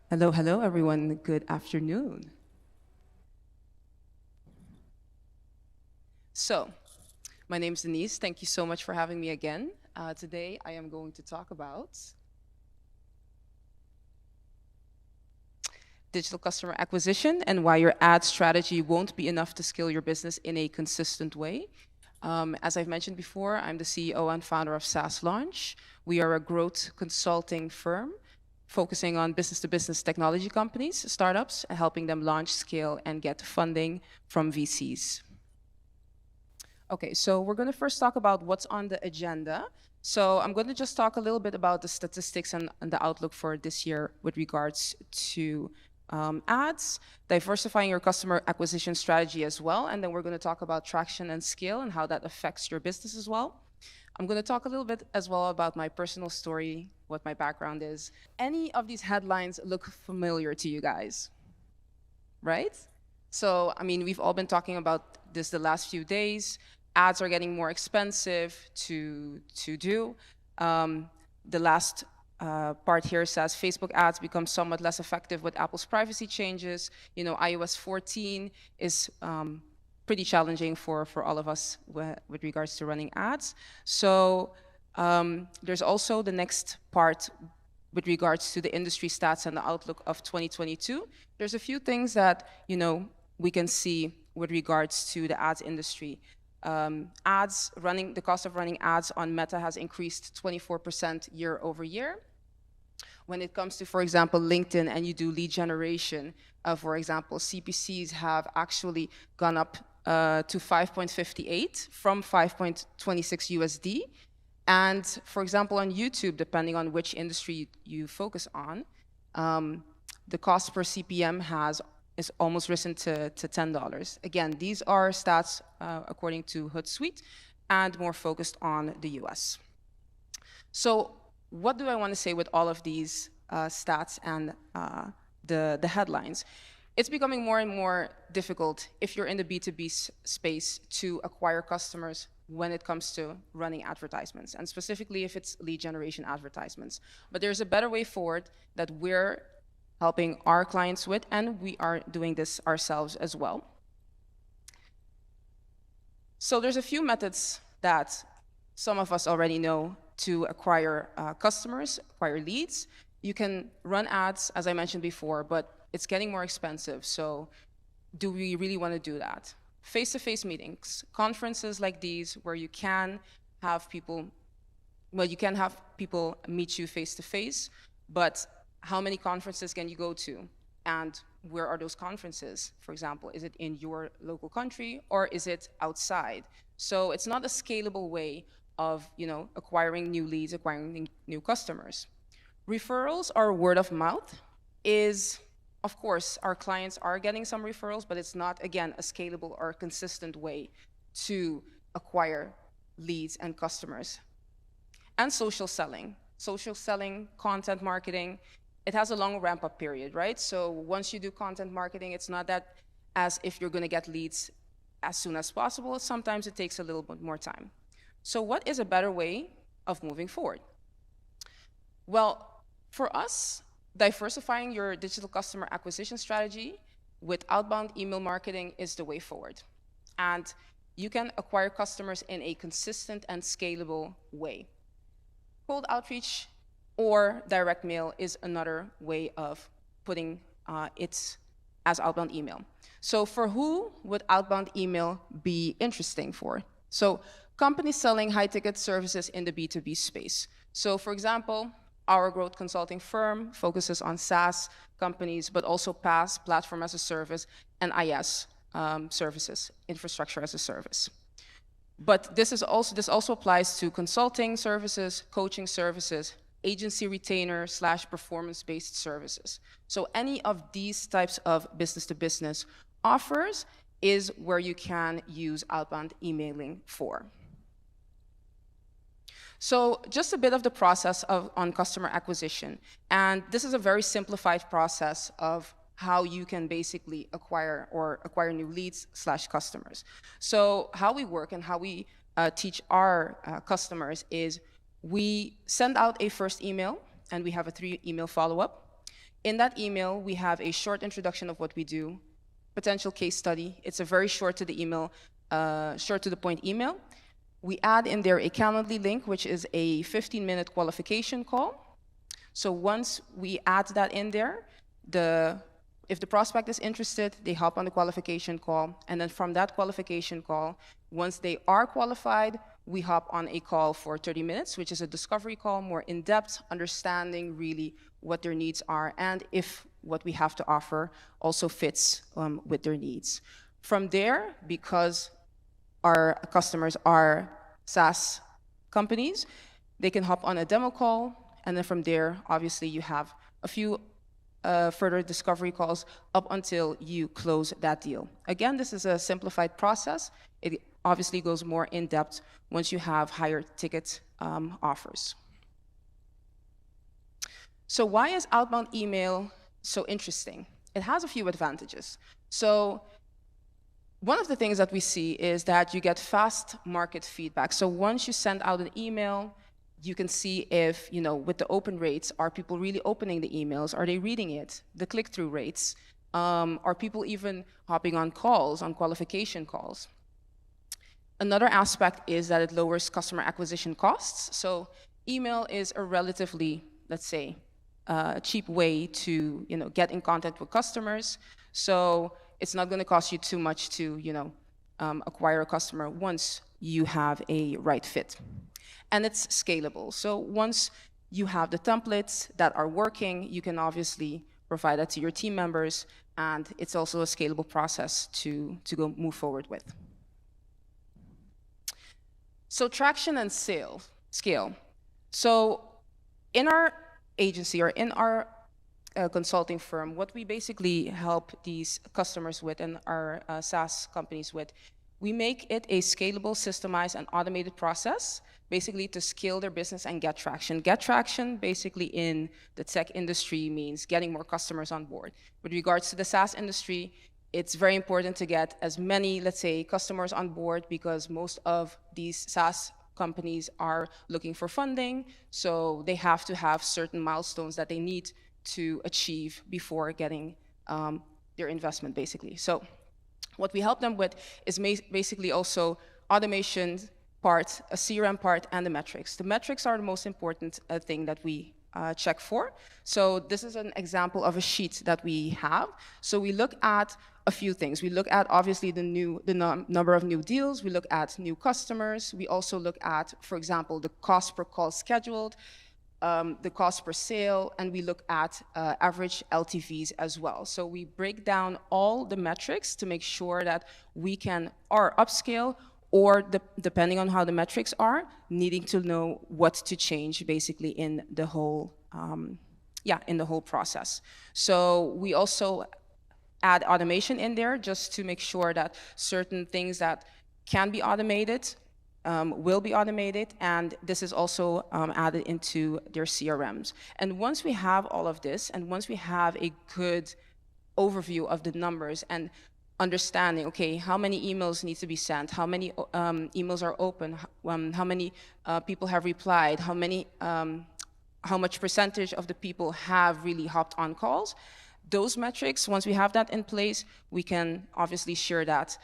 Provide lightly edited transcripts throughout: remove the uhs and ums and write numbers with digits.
Hello, hello, everyone. Good afternoon. So, my name is Denise. Thank you so much for having me again. Today, I am going to talk about digital customer acquisition and why your ad strategy won't be enough to scale your business in a consistent way. As I've mentioned before, I'm the CEO and founder of SaaS Launch. We are a growth consulting firm focusing on business-to-business technology companies, startups, and helping them launch, scale, and get funding from VCs. Okay, so we're going to first talk about what's on the agenda. So I'm going to just talk a little bit about the statistics and the outlook for this year with regards to ads, diversifying your customer acquisition strategy as well, and then we're going to talk about traction and scale and how that affects your business as well. I'm going to talk a little bit as well about my personal story, what my background is. Any of these headlines look familiar to you guys, right? So, I mean, we've all been talking about this the last few days. Ads are getting more expensive to do. The last part here says Facebook ads become somewhat less effective with Apple's privacy changes. You know, iOS 14 is pretty challenging for all of us with regards to running ads. So there's also the next part with regards to the industry stats and the outlook of 2022. There's a few things that, you know, we can see with regards to the ads industry. The cost of running ads on Meta has increased 24% year over year. When it comes to, for example, LinkedIn and you do lead generation, for example, CPCs have actually gone up to 5.58 from 5.26 USD. And for example, on YouTube, depending on which industry you focus on, the cost per CPM is almost risen to $10. Again, these are stats according to Hootsuite and more focused on the US. So what do I want to say with all of these stats and the headlines? It's becoming more and more difficult if you're in the B2B space to acquire customers when it comes to running advertisements, and specifically if it's lead generation advertisements. But there's a better way forward that we're helping our clients with, and we are doing this ourselves as well. So there's a few methods that some of us already know to acquire customers, acquire leads. You can run ads, as I mentioned before, but it's getting more expensive. So do we really want to do that? Face-to-face meetings, conferences like these where you can have people, meet you face-to-face, but how many conferences can you go to? And where are those conferences? For example, is it in your local country or is it outside? So it's not a scalable way of, acquiring new leads, acquiring new customers. Referrals or word of mouth is, of course, our clients are getting some referrals, but it's not, again, a scalable or consistent way to acquire leads and customers. And social selling, content marketing, it has a long ramp-up period, right? So once you do content marketing, it's not that as if you're going to get leads as soon as possible. Sometimes it takes a little bit more time. So what is a better way of moving forward? Well, for us, diversifying your digital customer acquisition strategy with outbound email marketing is the way forward. And you can acquire customers in a consistent and scalable way. Cold outreach or direct mail is another way of putting it as outbound email. So for who would outbound email be interesting for? So companies selling high-ticket services in the B2B space. So for example, our growth consulting firm focuses on SaaS companies, but also PaaS, platform as a service, and IaaS services, infrastructure as a service. But this also applies to consulting services, coaching services, agency retainer / performance-based services. So any of these types of business-to-business offers is where you can use outbound emailing for. So just a bit of the process on customer acquisition. And this is a very simplified process of how you can basically acquire new leads / customers. So how we work and how we teach our customers is we send out a first email and we have a 3 email follow-up. In that email, we have a short introduction of what we do, potential case study. It's a very short to the point email. We add in there a Calendly link, which is a 15-minute qualification call. So once we add that in there, if the prospect is interested, they hop on the qualification call, and then from that qualification call, once they are qualified, we hop on a call for 30 minutes, which is a discovery call, more in-depth, understanding really what their needs are, and if what we have to offer also fits with their needs. From there, because our customers are SaaS companies, they can hop on a demo call, and then from there, obviously, you have a few further discovery calls up until you close that deal. Again, this is a simplified process. It obviously goes more in depth once you have higher ticket offers. So why is outbound email so interesting? It has a few advantages. So one of the things that we see is that you get fast market feedback. So once you send out an email, you can see if, with the open rates, are people really opening the emails? Are they reading it? The click-through rates. Are people even hopping on calls, on qualification calls? Another aspect is that it lowers customer acquisition costs. So email is a relatively, let's say, cheap way to, get in contact with customers. So it's not going to cost you too much to, acquire a customer once you have a right fit. And it's scalable. So once you have the templates that are working, you can obviously provide that to your team members, and it's also a scalable process to move forward with. So traction and scale. So in our agency or in our consulting firm, what we basically help these customers with and our SaaS companies with, we make it a scalable, systemized, and automated process, basically to scale their business and get traction. Get traction, basically, in the tech industry means getting more customers on board. With regards to the SaaS industry, it's very important to get as many, let's say, customers on board, because most of these SaaS companies are looking for funding, so they have to have certain milestones that they need to achieve before getting their investment, basically. So what we help them with is basically also automation part, a CRM part, and the metrics. The metrics are the most important thing that we check for. So this is an example of a sheet that we have. So we look at a few things. We look at, obviously, the number of new deals. We look at new customers. We also look at, for example, the cost per call scheduled, the cost per sale, and we look at average LTVs as well. So we break down all the metrics to make sure that we can upscale, or depending on how the metrics are, needing to know what to change basically in the whole process. So we also add automation in there just to make sure that certain things that can be automated will be automated, and this is also added into their CRMs. And once we have all of this, and once we have a good overview of the numbers and understanding, okay, how many emails need to be sent, how many emails are open, how many people have replied, how much percentage of the people have really hopped on calls, those metrics, once we have that in place, we can obviously share that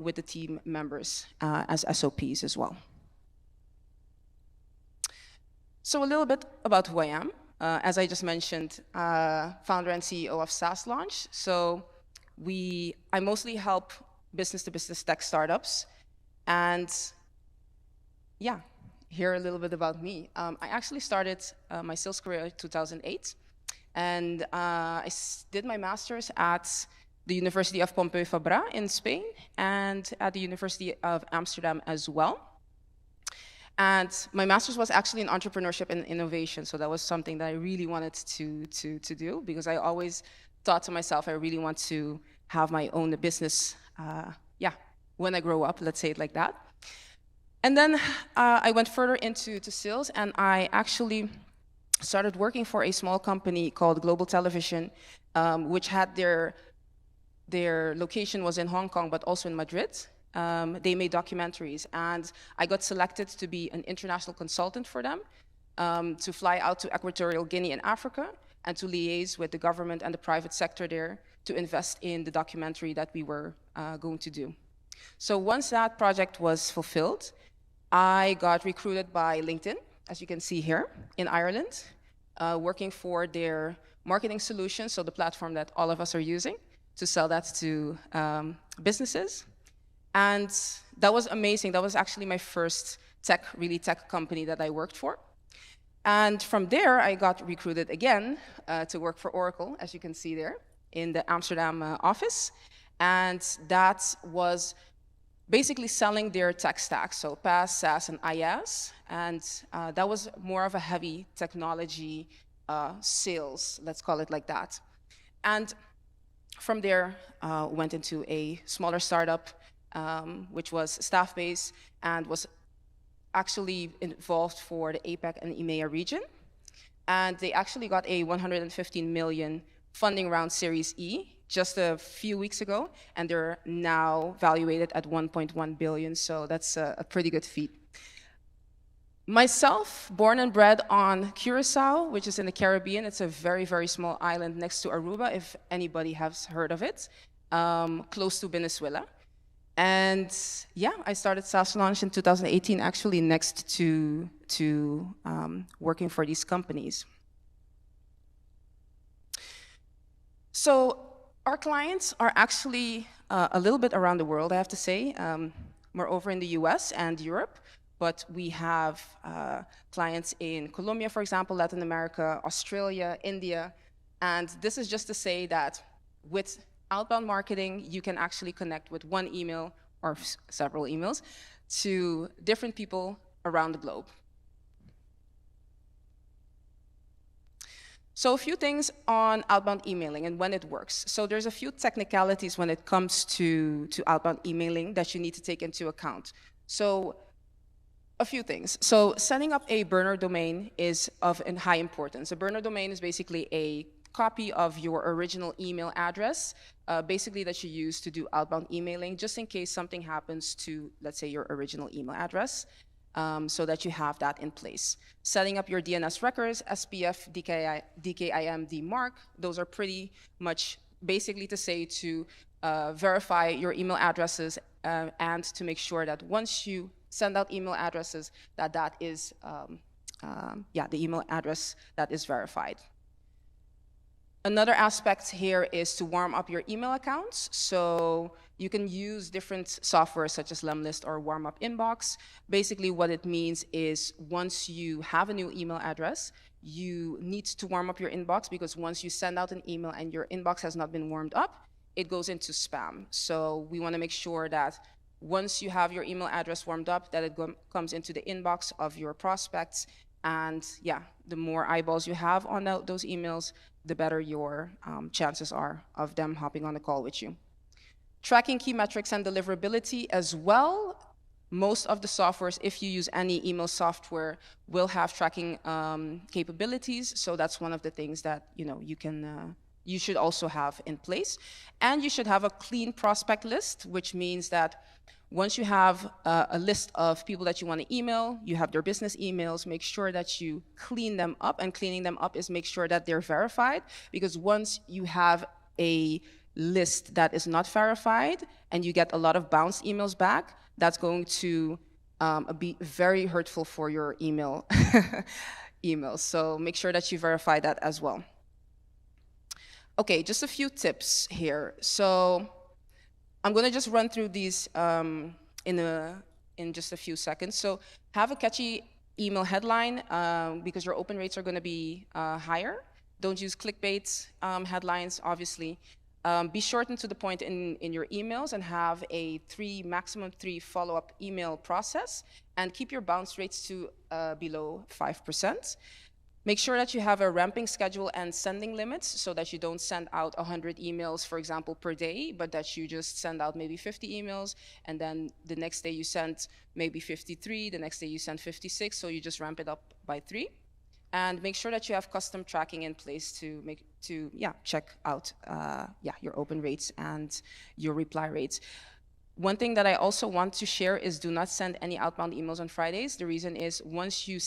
with the team members as SOPs as well. So a little bit about who I am. As I just mentioned, founder and CEO of SaaS Launch. So I mostly help business-to-business tech startups. And yeah, here a little bit about me. I actually started my sales career in 2008. And I did my master's at the University of Pompeu Fabra in Spain and at the University of Amsterdam as well. And my master's was actually in entrepreneurship and innovation. So that was something that I really wanted to do, because I always thought to myself, I really want to have my own business, when I grow up, let's say it like that. And then I went further into sales, and I actually started working for a small company called Global Television, which had their location was in Hong Kong, but also in Madrid. They made documentaries, and I got selected to be an international consultant for them, to fly out to Equatorial Guinea in Africa and to liaise with the government and the private sector there to invest in the documentary that we were going to do. So once that project was fulfilled, I got recruited by LinkedIn, as you can see here, in Ireland, working for their marketing solution, so the platform that all of us are using, to sell that to businesses. And that was amazing. That was actually my first really tech company that I worked for. And from there, I got recruited again to work for Oracle, as you can see there, in the Amsterdam office. And that was basically selling their tech stack, so PaaS, SaaS, and IaaS. And that was more of a heavy technology sales, let's call it like that. And from there, went into a smaller startup, which was staff-based and was actually involved for the APAC and EMEA region. And they actually got a 115 million funding round Series E just a few weeks ago, and they're now valuated at 1.1 billion, so that's a pretty good feat. Myself, born and bred on Curacao, which is in the Caribbean. It's a very, very small island next to Aruba, if anybody has heard of it, close to Venezuela. And yeah, I started SaaS Launch in 2018, actually next to working for these companies. So our clients are actually a little bit around the world, I have to say. We're over in the US and Europe, but we have clients in Colombia, for example, Latin America, Australia, India. And this is just to say that with outbound marketing, you can actually connect with one email or several emails to different people around the globe. So a few things on outbound emailing and when it works. So there's a few technicalities when it comes to outbound emailing that you need to take into account. So a few things. So setting up a burner domain is of high importance. A burner domain is basically a copy of your original email address, basically that you use to do outbound emailing, just in case something happens to, let's say, your original email address. So that you have that in place. Setting up your DNS records, SPF, DKIM, DMARC, those are pretty much basically to say to verify your email addresses and to make sure that once you send out email addresses, that is, the email address that is verified. Another aspect here is to warm up your email accounts. So you can use different software such as Lemlist or Warm Up Inbox. Basically what it means is once you have a new email address, you need to warm up your inbox, because once you send out an email and your inbox has not been warmed up, it goes into spam. So we want to make sure that once you have your email address warmed up, that it comes into the inbox of your prospects. And yeah, the more eyeballs you have on those emails, the better your chances are of them hopping on the call with you. Tracking key metrics and deliverability as well. Most of the softwares, if you use any email software, will have tracking capabilities. So that's one of the things that you should also have in place. And you should have a clean prospect list, which means that once you have a list of people that you want to email, you have their business emails, make sure that you clean them up. And cleaning them up is make sure that they're verified, because once you have a list that is not verified and you get a lot of bounced emails back, that's going to be very hurtful for your emails. So make sure that you verify that as well. Okay, just a few tips here. So I'm going to just run through these in just a few seconds. So have a catchy email headline because your open rates are going to be higher. Don't use clickbait headlines, obviously. Be short and to the point in your emails, and have a maximum three follow-up email process, and keep your bounce rates to below 5%. Make sure that you have a ramping schedule and sending limits, so that you don't send out 100 emails, for example, per day, but that you just send out maybe 50 emails, and then the next day you send maybe 53, the next day you send 56, so you just ramp it up by 3. And make sure that you have custom tracking in place to check out your open rates and your reply rates. One thing that I also want to share is do not send any outbound emails on Fridays. The reason is once you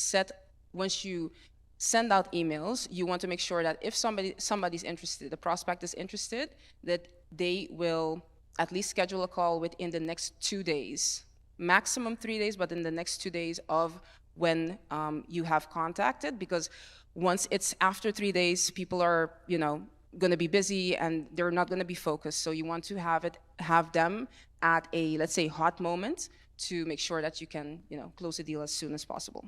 send out emails, you want to make sure that if somebody's interested, the prospect is interested, that they will at least schedule a call within the next 2 days, maximum 3 days, but in the next 2 days of when you have contacted, because once it's after 3 days, people are, going to be busy and they're not going to be focused. So you want to have them at a, let's say, hot moment to make sure that you can, close the deal as soon as possible.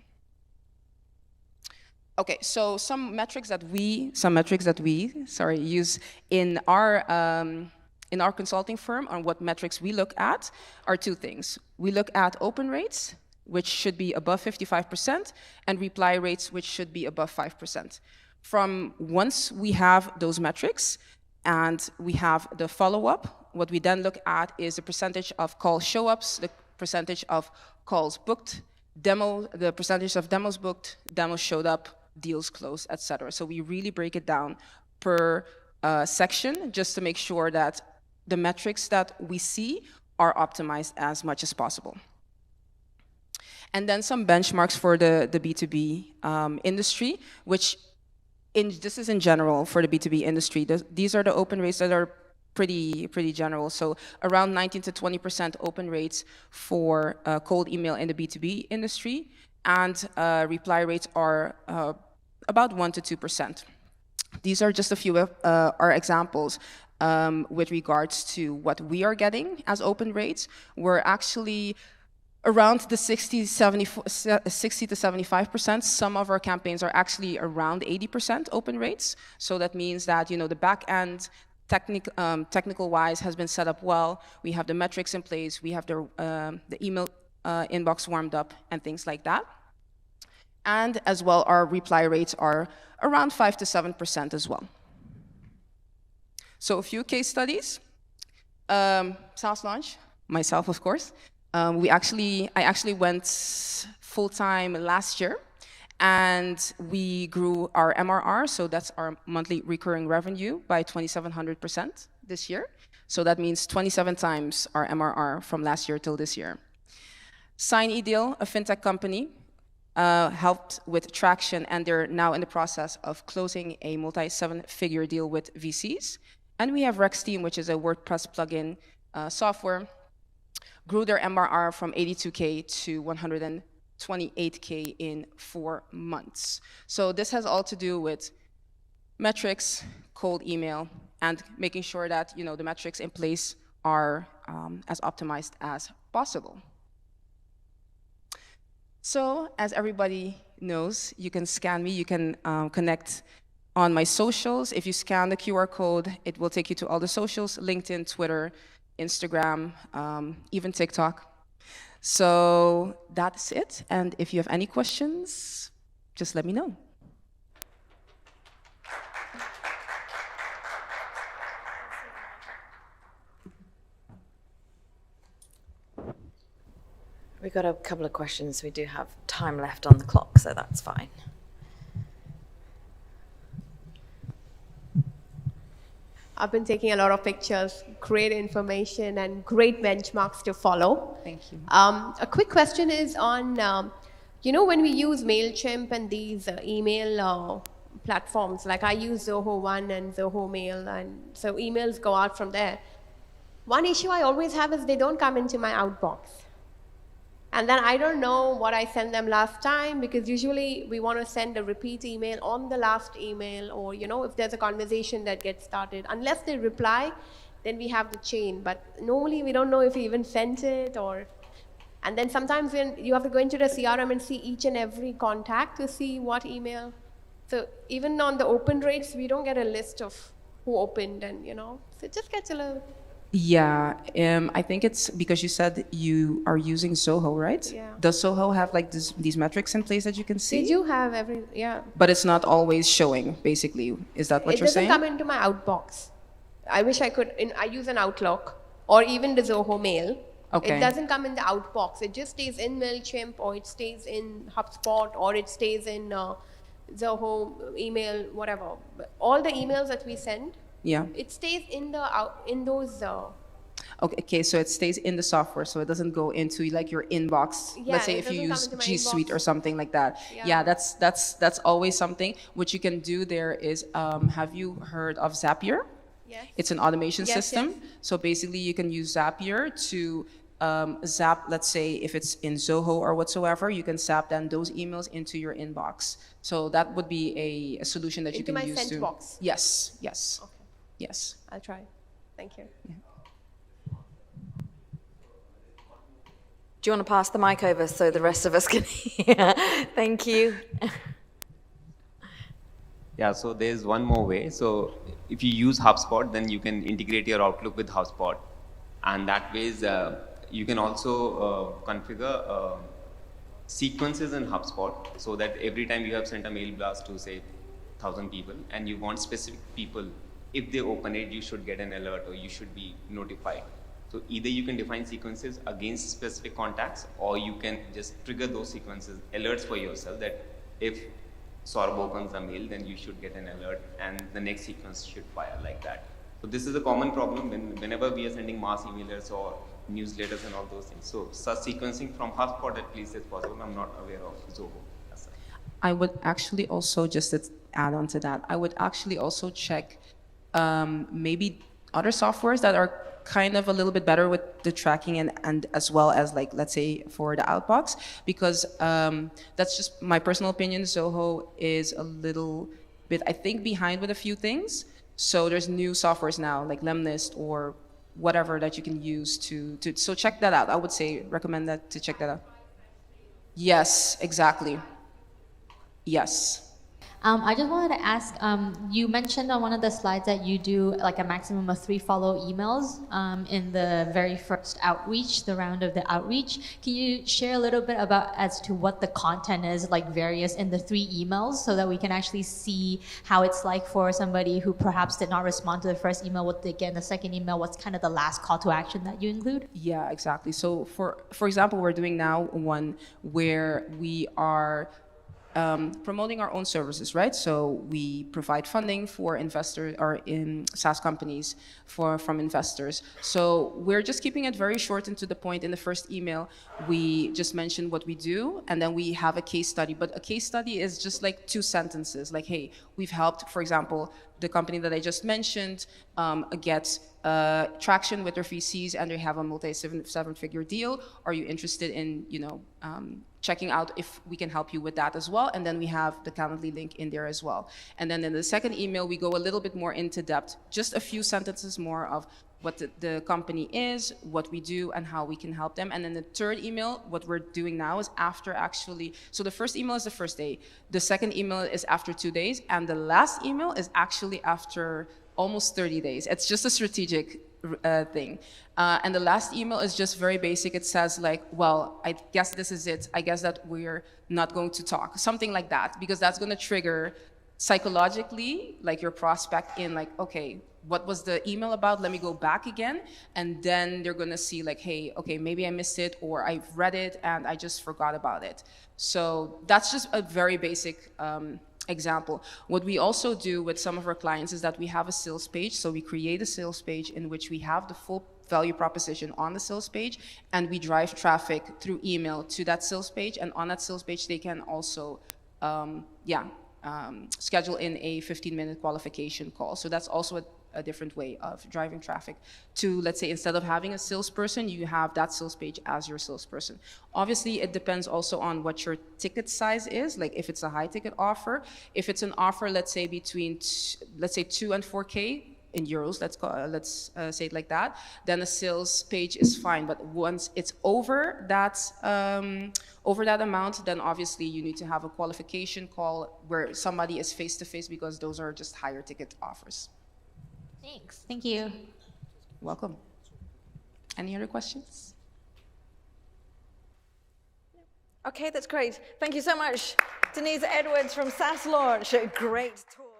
Okay, so some metrics that we use in our consulting firm on what metrics we look at are two things. We look at open rates, which should be above 55%, and reply rates, which should be above 5%. From once we have those metrics and we have the follow-up, what we then look at is the percentage of call show-ups, the percentage of calls booked, the percentage of demos booked, demos showed up, deals closed, etc. So we really break it down per section just to make sure that the metrics that we see are optimized as much as possible. And then some benchmarks for the B2B industry, which this is in general for the B2B industry. These are the open rates that are pretty general. So around 19 to 20% open rates for cold email in the B2B industry, and reply rates are about 1 to 2%. These are just a few of our examples with regards to what we are getting as open rates. We're actually around the 60 to 75%. Some of our campaigns are actually around 80% open rates. So that means that the back end technical-wise has been set up well. We have the metrics in place. We have the email inbox warmed up and things like that. And as well, our reply rates are around 5 to 7% as well. So a few case studies. SaaS launch, myself, of course. I actually went full-time last year, and we grew our MRR, so that's our monthly recurring revenue, by 2,700% this year. So that means 27 times our MRR from last year till this year. SignEdeal, a fintech company, helped with traction, and they're now in the process of closing a multi-7-figure deal with VCs. And we have RexTeam, which is a WordPress plugin software, grew their MRR from 82K to 128K in 4 months. So this has all to do with metrics, cold email, and making sure that the metrics in place are as optimized as possible. So as everybody knows, you can scan me, you can connect on my socials. If you scan the QR code, it will take you to all the socials: LinkedIn, Twitter, Instagram, even TikTok. So that's it. And if you have any questions, just let me know. We've got a couple of questions. We do have time left on the clock, so that's fine. I've been taking a lot of pictures, great information, and great benchmarks to follow. Thank you. A quick question is on, when we use MailChimp and these email platforms, like I use Zoho One and Zoho Mail, and so emails go out from there. One issue I always have is they don't come into my outbox. And then I don't know what I sent them last time, because usually we want to send a repeat email on the last email, or if there's a conversation that gets started. Unless they reply, then we have the chain. But normally we don't know if we even sent it, and then sometimes when you have to go into the CRM and see each and every contact to see what email. So even on the open rates, we don't get a list of who opened, and so it just gets a little. Yeah, I think it's because you said you are using Zoho, right? Yeah. Does Zoho have like these metrics in place that you can see? They do have yeah. But it's not always showing, basically. Is that what you're saying? It doesn't come into my outbox. I wish I could. I use an Outlook or even the Zoho Mail. Okay. It doesn't come in the outbox. It just stays in MailChimp, or it stays in HubSpot, or it stays in Zoho email, whatever. But all the emails that we send, yeah, it stays in those Okay, so it stays in the software, so it doesn't go into like your inbox. Yeah, Let's say it if you doesn't come use into my G Suite inbox. or something like that. Yeah. Yeah, that's always something. What you can do there is, have you heard of Zapier? Yes. It's an automation Yes, system. yes. So basically, you can use Zapier to zap. Let's say if it's in Zoho or whatsoever, you can zap then those emails into your inbox. So that would be a solution that you Into can my use sent to. box. Yes, yes, Okay. yes. I'll try. Thank you. Do you want to pass the mic over so the rest of us can hear? Thank you. Yeah, so there's one more way. So if you use HubSpot, then you can integrate your Outlook with HubSpot. And that ways, you can also configure sequences in HubSpot so that every time you have sent a mail blast to say 1,000 people and you want specific people, if they open it, you should get an alert or you should be notified. So either you can define sequences against specific contacts, or you can just trigger those sequences, alerts for yourself that if Saurabh opens a mail, then you should get an alert and the next sequence should fire like that. So this is a common problem whenever we are sending mass emailers or newsletters and all those things. So such sequencing from HubSpot at least is possible. I'm not aware of Zoho. I would actually also, just to add on to that, I would actually also check maybe other softwares that are kind of a little bit better with the tracking and as well as, like, let's say for the outbox, because that's just my personal opinion. Zoho is a little bit, I think, behind with a few things. So there's new softwares now like Lemlist or whatever that you can use to so check that out. I would say recommend that to check that out. Yes, exactly. Yes. I just wanted to ask, you mentioned on one of the slides that you do like a maximum of 3 follow emails in the very first outreach, the round of the outreach. Can you share a little bit about as to what the content is, like various in the 3 emails, so that we can actually see how it's like for somebody who perhaps did not respond to the first email, what they get in the second email, what's kind of the last call to action that you include? Yeah, exactly. So for example, we're doing now one where we are promoting our own services, right? So we provide funding for investors or in SaaS companies from investors. So we're just keeping it very short and to the point. In the first email, we just mention what we do, and then we have a case study. But a case study is just like 2 sentences, like, hey, we've helped, for example, the company that I just mentioned get traction with their VCs and they have a multi-7-figure deal. Are you interested in, checking out if we can help you with that as well? And then we have the Calendly link in there as well. And then in the second email, we go a little bit more into depth, just a few sentences more of what the company is, what we do, and how we can help them. And then the third email, what we're doing now is after actually, so the first email is the first day, the second email is after 2 days, and the last email is actually after almost 30 days. It's just a strategic thing. And the last email is just very basic. It says like, well, I guess this is it. I guess that we're not going to talk. Something like that, because that's going to trigger psychologically like your prospect in like, okay, what was the email about? Let me go back again. And then they're going to see like, hey, okay, maybe I missed it, or I've read it and I just forgot about it. So that's just a very basic example. What we also do with some of our clients is that we have a sales page. So we create a sales page in which we have the full value proposition on the sales page, and we drive traffic through email to that sales page. And on that sales page, they can also, schedule in a 15-minute qualification call. So that's also a different way of driving traffic to, let's say, instead of having a salesperson, you have that sales page as your salesperson. Obviously, it depends also on what your ticket size is, like if it's a high ticket offer. If it's an offer, let's say between, let's say 2 and 4K in euros, let's say it like that, then a sales page is fine. But once it's over that amount, then obviously you need to have a qualification call where somebody is face-to-face, because those are just higher ticket offers. Thanks. Thank you. Welcome. Any other questions? Okay, that's great. Thank you so much, Denise Edwards from SaaS Launch. Great talk.